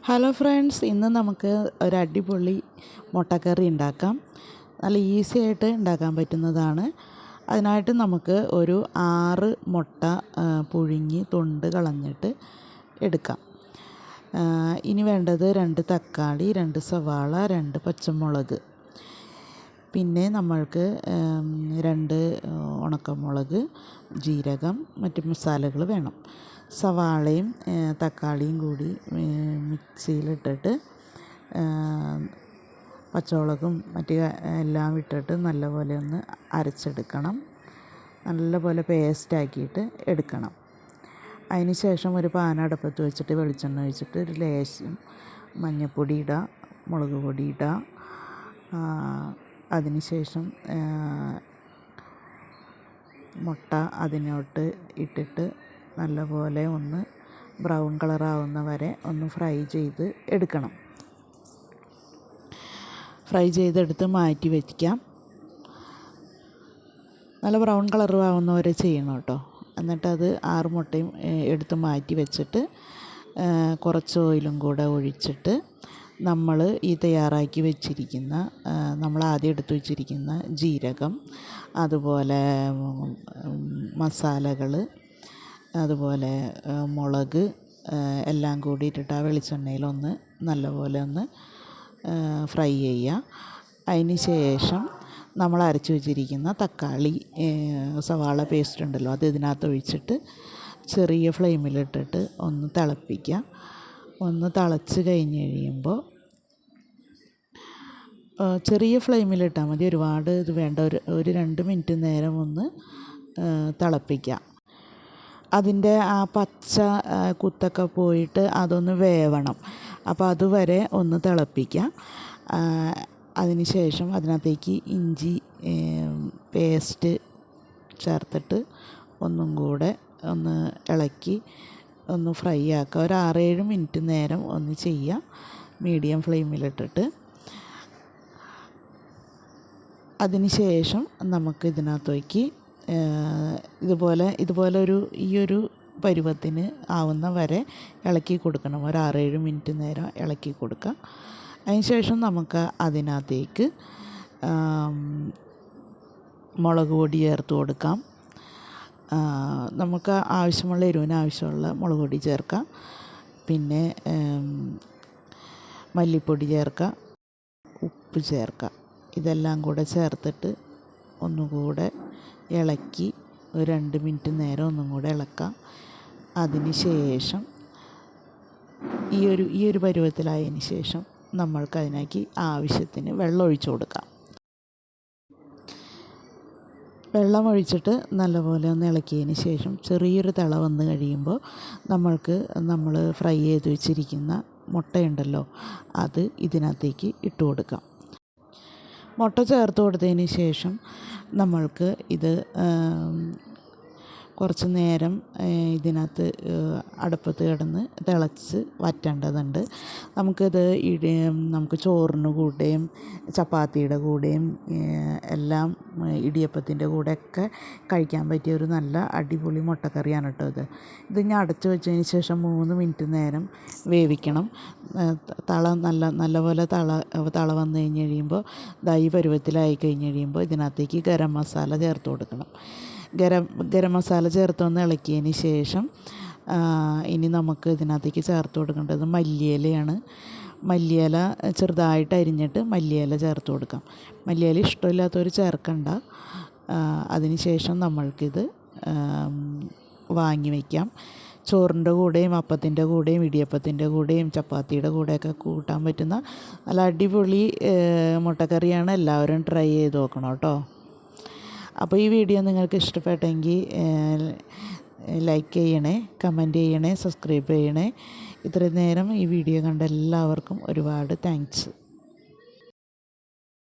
Hello friends, ഇന്ന് നമുക്ക് ഒരു അടിപൊളി മുട്ടക്കറി ഉണ്ടാക്കാം. നല്ല ഈസി ആയിട്ട് ഉണ്ടാക്കാൻ പറ്റുന്നതാണ്. അതിനായിട്ട് നമുക്ക് ഒരു 6 മുട്ട പുഴുങ്ങി തൊണ്ട് കളഞ്ഞിട്ട് എടുക്കാം. ഇനി വേണ്ടത് 2 തക്കാളി, 2 സവാള, 2 പച്ചമുളക്, പിന്നെ നമ്മൾക്ക് 2 ഉണക്കമുളക്, ജീരകം, മറ്റ് മസാലകൾ വേണം. സവാളയും തക്കാളിയും കൂടി മിക്സിയിലിട്ടിട്ട് പച്ചമുളകും മറ്റ് എല്ലാം ഇട്ടിട്ട് നല്ലപോലെ ഒന്ന് അരച്ചെടുക്കണം. നല്ലപോലെ പേസ്റ്റാക്കിയിട്ട് എടുക്കണം. അതിന് ശേഷം ഒരു പാൻ അടുപ്പത്ത് വെച്ചിട്ട് വെളിച്ചെണ്ണ ഒഴിച്ചിട്ട് ഒരു ലേശം മഞ്ഞൾപ്പൊടി ഇടുക, മുളക് പൊടി ഇടുക. അതിന് ശേഷം മുട്ട അതിനോട്ട് ഇട്ടിട്ട് നല്ലപോലെ ഒന്ന് ബ്രൗൺ കളറാവുന്ന വരെ ഒന്ന് ഫ്രൈ ചെയ്ത് എടുക്കണം. ഫ്രൈ ചെയ്തെടുത്ത് മാറ്റി വയ്ക്കാം. നല്ല ബ്രൗൺ കളർ ആവുന്ന വരെ ചെയ്യണം കേട്ടോ. എന്നിട്ടത് 6 മുട്ടയും എടുത്ത് മാറ്റി വെച്ചിട്ട് കുറച്ച് ഓയിലും കൂടെ ഒഴിച്ചിട്ട് നമ്മൾ ഈ തയ്യാറാക്കി വെച്ചിരിക്കുന്ന നമ്മൾ ആദ്യം എടുത്ത് വെച്ചിരിക്കുന്ന ജീരകം, അതുപോലെ മസാലകൾ, അതുപോലെ മുളക് എല്ലാം കൂടി ഇട്ടിട്ട് ആ വെളിച്ചെണ്ണയിലൊന്ന് നല്ലപോലെ ഒന്ന് ഫ്രൈ ചെയ്യുക. അതിന് ശേഷം നമ്മൾ അരച്ച് വെച്ചിരിക്കുന്ന തക്കാളി സവാള പേസ്റ്റ് ഉണ്ടല്ലോ, അത് ഇതിനകത്ത് ഒഴിച്ചിട്ട് ചെറിയ ഫ്ലെയിമിലിട്ടിട്ട് ഒന്ന് തിളപ്പിക്കുക. ഒന്ന് തിളച്ച് കഴിഞ്ഞ് കഴിയുമ്പോൾ ചെറിയ ഫ്ലെയിമിലിട്ടാൽ മതി, ഒരുപാട് ഇത് വേണ്ട. ഒരു 2 മിനിറ്റ് നേരം ഒന്ന് തിളപ്പിക്കുക. അതിൻ്റെ ആ പച്ച കുത്തൊക്കെ പോയിട്ട് അതൊന്ന് വേവണം. അപ്പോൾ അതുവരെ ഒന്ന് തിളപ്പിക്കുക. അതിന് ശേഷം അതിനകത്തേക്ക് ഇഞ്ചി പേസ്റ്റ് ചേർത്തിട്ട് ഒന്നും കൂടെ ഒന്ന് ഇളക്കി ഒന്ന് ഫ്രൈ ആക്കുക. ഒരു 6-7 മിനിറ്റ് നേരം ഒന്ന് ചെയ്യുക, മീഡിയം ഫ്ലെയിമിലിട്ടിട്ട്. അതിന് ശേഷം നമുക്ക് ഇതിനകത്തേക്ക് ഇതുപോലെ ഈ ഒരു പരുവത്തിന് ആവുന്ന വരെ ഇളക്കി കൊടുക്കണം. ഒരു 6-7 മിനിറ്റ് നേരം ഇളക്കി കൊടുക്കുക. അതിന് ശേഷം നമുക്ക് അതിനകത്തേക്ക് മുളക് പൊടി ചേർത്ത് കൊടുക്കാം. നമുക്ക് ആവശ്യമുള്ള എരിവിന് ആവശ്യമുള്ള മുളക് പൊടി ചേർക്കാം. പിന്നെ മല്ലിപ്പൊടി ചേർക്കുക, ഉപ്പ് ചേർക്കുക. ഇതെല്ലാം കൂടെ ചേർത്തിട്ട് ഒന്നുകൂടെ ഇളക്കി ഒരു 2 മിനിറ്റ് നേരം ഒന്നും കൂടെ ഇളക്കാം. അതിന് ശേഷം ഈ ഒരു പരുവത്തിലായതിന് ശേഷം നമ്മൾക്ക് അതിലേക്ക് ആവശ്യത്തിന് വെള്ളം ഒഴിച്ചു കൊടുക്കാം. വെള്ളം ഒഴിച്ചിട്ട് നല്ലപോലെ ഒന്ന് ഇളക്കിയതിന് ശേഷം ചെറിയൊരു തിള വന്ന് കഴിയുമ്പോൾ നമ്മൾ ഫ്രൈ ചെയ്ത് വെച്ചിരിക്കുന്ന മുട്ടയുണ്ടല്ലോ, അത് ഇതിനകത്തേക്ക് ഇട്ട് കൊടുക്കാം. മുട്ട ചേർത്ത് കൊടുത്തതിന് ശേഷം നമ്മൾക്ക് ഇത് കുറച്ച് നേരം ഇതിനകത്ത് അടുപ്പത്ത് കിടന്ന് തിളച്ച് വറ്റേണ്ടതുണ്ട്. നമുക്ക് ചോറിന് കൂടെയും ചപ്പാത്തിയുടെ കൂടെയും എല്ലാം ഇടിയപ്പത്തിൻ്റെ കൂടെയൊക്കെ കഴിക്കാൻ പറ്റിയ ഒരു നല്ല അടിപൊളി മുട്ടക്കറിയാണ് കേട്ടോ ഇത് ഞാൻ അടച്ചു വെച്ചതിന് ശേഷം 3 മിനിറ്റ് നേരം വേവിക്കണം. നല്ലപോലെ തള വന്നു കഴിഞ്ഞ് കഴിയുമ്പോൾ ഈ പരുവത്തിലായി കഴിഞ്ഞ് കഴിയുമ്പോൾ ഇതിനകത്തേക്ക് ഗരം മസാല ചേർത്ത് കൊടുക്കണം. ഗരം മസാല ചേർത്തൊന്ന് ഇളക്കിയതിന് ശേഷം ഇനി നമുക്ക് ഇതിനകത്തേക്ക് ചേർത്ത് കൊടുക്കേണ്ടത് മല്ലിയിലയാണ്. മല്ലിയില ചെറുതായിട്ട് അരിഞ്ഞിട്ട് മല്ലിയില ചേർത്ത് കൊടുക്കാം. മല്ലിയില ഇഷ്ടമില്ലാത്തവർ ചേർക്കണ്ട. അതിന് ശേഷം നമ്മൾക്കിത് വാങ്ങി വയ്ക്കാം. ചോറിൻ്റെ കൂടെയും അപ്പത്തിൻ്റെ കൂടെയും ഇടിയപ്പത്തിൻ്റെ കൂടെയും ചപ്പാത്തിയുടെ കൂടെയൊക്കെ കൂട്ടാൻ പറ്റുന്ന നല്ല അടിപൊളി മുട്ടക്കറിയാണ്. എല്ലാവരും ട്രൈ ചെയ്ത് നോക്കണം കേട്ടോ. അപ്പോൾ ഈ വീഡിയോ നിങ്ങൾക്ക് ഇഷ്ടപ്പെട്ടെങ്കിൽ ലൈക്ക് ചെയ്യണേ, കമൻറ്റ് ചെയ്യണേ, സബ്സ്ക്രൈബ് ചെയ്യണേ. ഇത്രയും നേരം ഈ വീഡിയോ കണ്ട എല്ലാവർക്കും ഒരുപാട് താങ്ക്സ്.